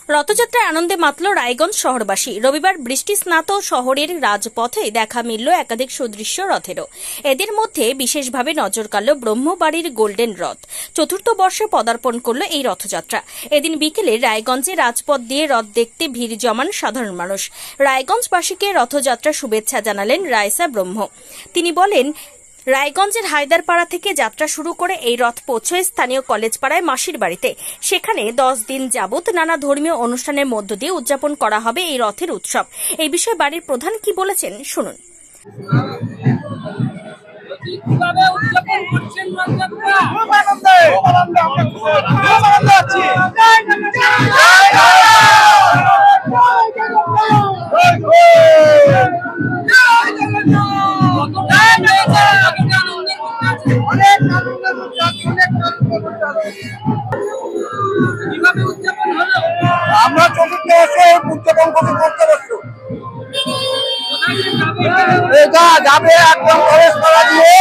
রথযাত্রার আনন্দে মাতল রায়গঞ্জ শহরবাসী। রবিবার বৃষ্টি স্নাত শহরের রাজপথে দেখা মিলল একাধিক সুদৃশ্য রথেরও। এদের মধ্যে বিশেষভাবে নজর কাড়ল ব্রহ্মবাড়ির গোল্ডেন রথ। চতুর্থ বর্ষে পদার্পণ করল এই রথযাত্রা। এদিন বিকেলে রায়গঞ্জে রাজপথ দিয়ে রথ দেখতে ভিড় জমান সাধারণ মানুষ। রায়গঞ্জবাসীকে রথযাত্রার শুভেচ্ছা জানালেন রাইসা ব্রহ্ম। তিনি বলেন, রায়গঞ্জের হায়দারপাড়া থেকে যাত্রা শুরু করে এই রথ পৌঁছয় স্থানীয় কলেজ পাড়ায় মাসির বাড়িতে। সেখানে 10 দিন যাবত নানা ধর্মীয় অনুষ্ঠানের মধ্য দিয়ে উদযাপন করা হবে এই রথের উৎসব। এই বিষয়ে বাড়ির প্রধান কি বলেছেন শুনুন। আমরা চতুর্থ বর্ষে উদযাপন করতে পারছি। এটা যাবে একদম কলেজ পাড়া দিয়ে,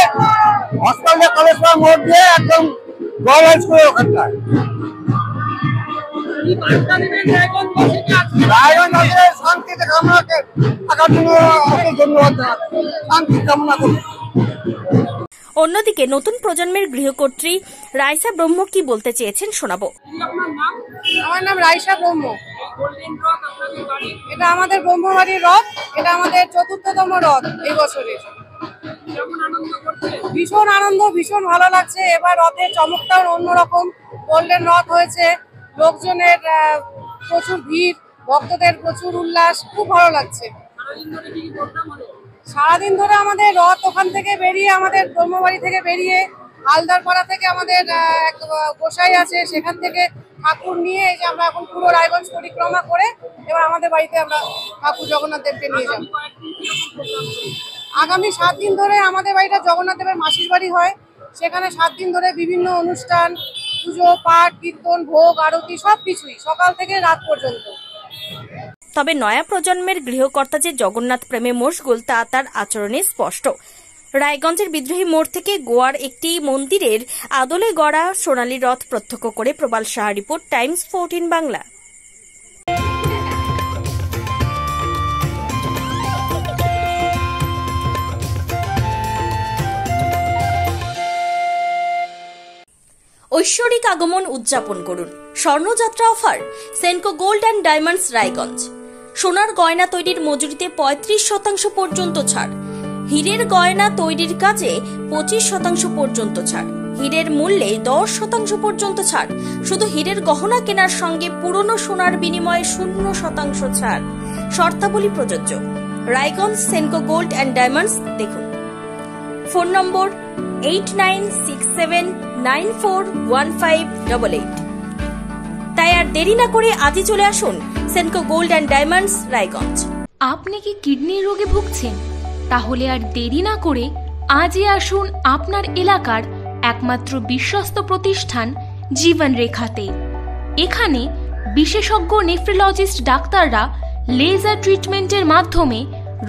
হসপিটাল কলেজ পাড়া মোড় দিয়ে একদম গভর্নমেন্ট স্কুলের ওখানটায়। রায়গঞ্জের শান্তিতে কামনা থাকার জন্য ধন্যবাদ জানাচ্ছি, শান্তি কামনা করি। অন্যদিকে নতুন প্রজন্মের গৃহকর্ত্রী রাইসা ব্রহ্ম কি বলতে চেয়েছেন শোনাবো। আমার নাম রাইসা ব্রহ্ম। এটা আমাদের ব্রহ্মবাড়ির রথ। এটা আমাদের ৪র্থতম রথ এই বছরের। ভীষণ আনন্দ, ভীষণ ভালো লাগছে। এবার রথের চমকটাও অন্যরকম। গোল্ডেন রথ হয়েছে, লোকজনের প্রচুর ভিড়, ভক্তদের প্রচুর উল্লাস, খুব ভালো লাগছে। সারাদিন ধরে আমাদের রথ ওখান থেকে বেরিয়ে, আমাদের ব্রহ্মবাড়ি থেকে বেরিয়ে, হালদারপাড়া থেকে আমাদের এক গোসাই আছে, সেখান থেকে ঠাকুর নিয়ে এই যে আমরা এখন পুরো রায়গঞ্জ পরিক্রমা করে এবার আমাদের বাড়িতে আমরা ঠাকুর জগন্নাথ দেবকে নিয়ে যাব। আগামী 7 দিন ধরে আমাদের বাড়িটা জগন্নাথ দেবের মাসির বাড়ি হয়। সেখানে 7 দিন ধরে বিভিন্ন অনুষ্ঠান, পুজো, পাঠ, কীর্তন, ভোগ, আরতি সবকিছুই সকাল থেকে রাত পর্যন্ত। তবে নয়া প্রজন্মের গৃহকর্তা যে জগন্নাথ প্রেমে মশগুল তা তার আচরণে স্পষ্ট। রায়গঞ্জের বিদ্রোহী মোড় থেকে গোয়ার একটি মন্দিরের আদলে গড়া সোনালী রথ প্রত্যক্ষ করে প্রবাল সাহা রিপোর্ট, টাইমস 14 বাংলা। ঐশ্বরিক আগমন উদযাপন করুন। স্বর্ণযাত্রা offer Senco gold and diamonds Raiganj. সোনার গয়না তৈরির মজুরিতে 35% পর্যন্ত ছাড়। হীরের গয়না তৈরির কাজে 25% পর্যন্ত ছাড়। হীরের মূল্যে 10% পর্যন্ত ছাড়। শুধু হীরের গহনা কেনার সঙ্গে পুরনো সোনার বিনিময়ে 0% ছাড়। শর্তাবলী প্রযোজ্য। Raiganj Senco gold and diamonds দেখুন। Phone number 8967941588। তাই আর দেরি না করে আজই চলে আসুন Senco gold and diamonds Raiganj. আপনি কি কিডনির রোগে ভুগছেন? তাহলে আর দেরি না করে আজই আসুন আপনার এলাকার একমাত্র বিশ্বস্ত প্রতিষ্ঠান জীবন রেখাতে। এখানে বিশেষজ্ঞ নেফ্রোলজিস্ট ডাক্তাররা লেজার ট্রিটমেন্টের মাধ্যমে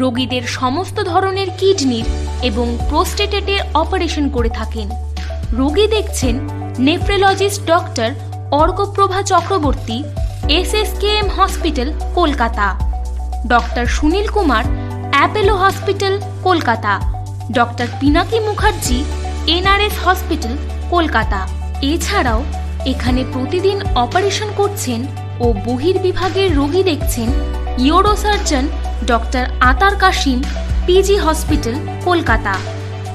রোগীদের সমস্ত ধরনের কিডনির এবং প্রোস্টেটের অপারেশন করে থাকেন। রোগী দেখছেন nephrologist doctor Arkaprava Chakraborty, SSKM hospital Kolkata. Doctor Sunil Kumar, Apollo hospital Kolkata. Doctor Pinaki Mukherjee, NRS hospital Kolkata. এছাড়াও এখানে প্রতিদিন অপারেশন করছেন ও বহির্বিভাগের রোগী দেখছেন ইউরোসার্জন ডক্টর আতার কাশিম, PG হসপিটাল কলকাতা।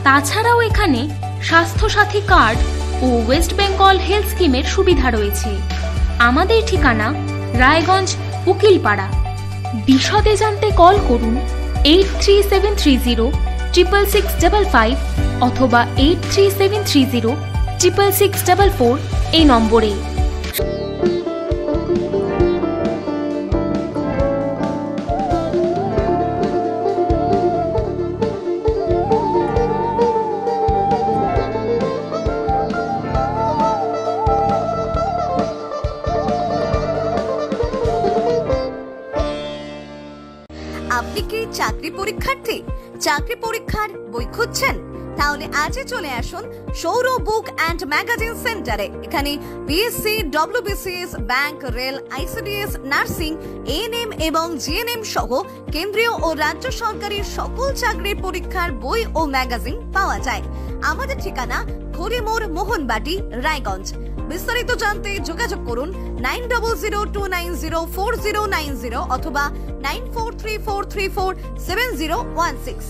তাছাড়াও এখানে স্বাস্থ্যসাথী কার্ড ও ওয়েস্ট বেঙ্গল হেলথ স্কিমের সুবিধা রয়েছে। আমাদের ঠিকানা রায়গঞ্জ উকিলপাড়া। বিশদে জানতে কল করুন 8373066655 অথবা 8373066644 এই নম্বরে। আপনি কি চাকরি পরীক্ষার্থী? চাকরি পরীক্ষার বই খুঁজছেন? তাহলে আজই চলে আসুন সৌর বুক অ্যান্ড ম্যাগাজিন সেন্টারে। এখানে BSc, WBCS, bank, rail, ICDS, nursing, ANM এবং জিএনএম সহ কেন্দ্রীয় ও রাজ্য সরকারের সকল চাকরির পরীক্ষার বই ও ম্যাগাজিন পাওয়া যায়। আমাদের ঠিকানা খড়িমোড়, মোহনবাটি, রায়গঞ্জ। বিস্তারিত জানতে যোগাযোগ করুন 9002904090 অথবা 9434347016।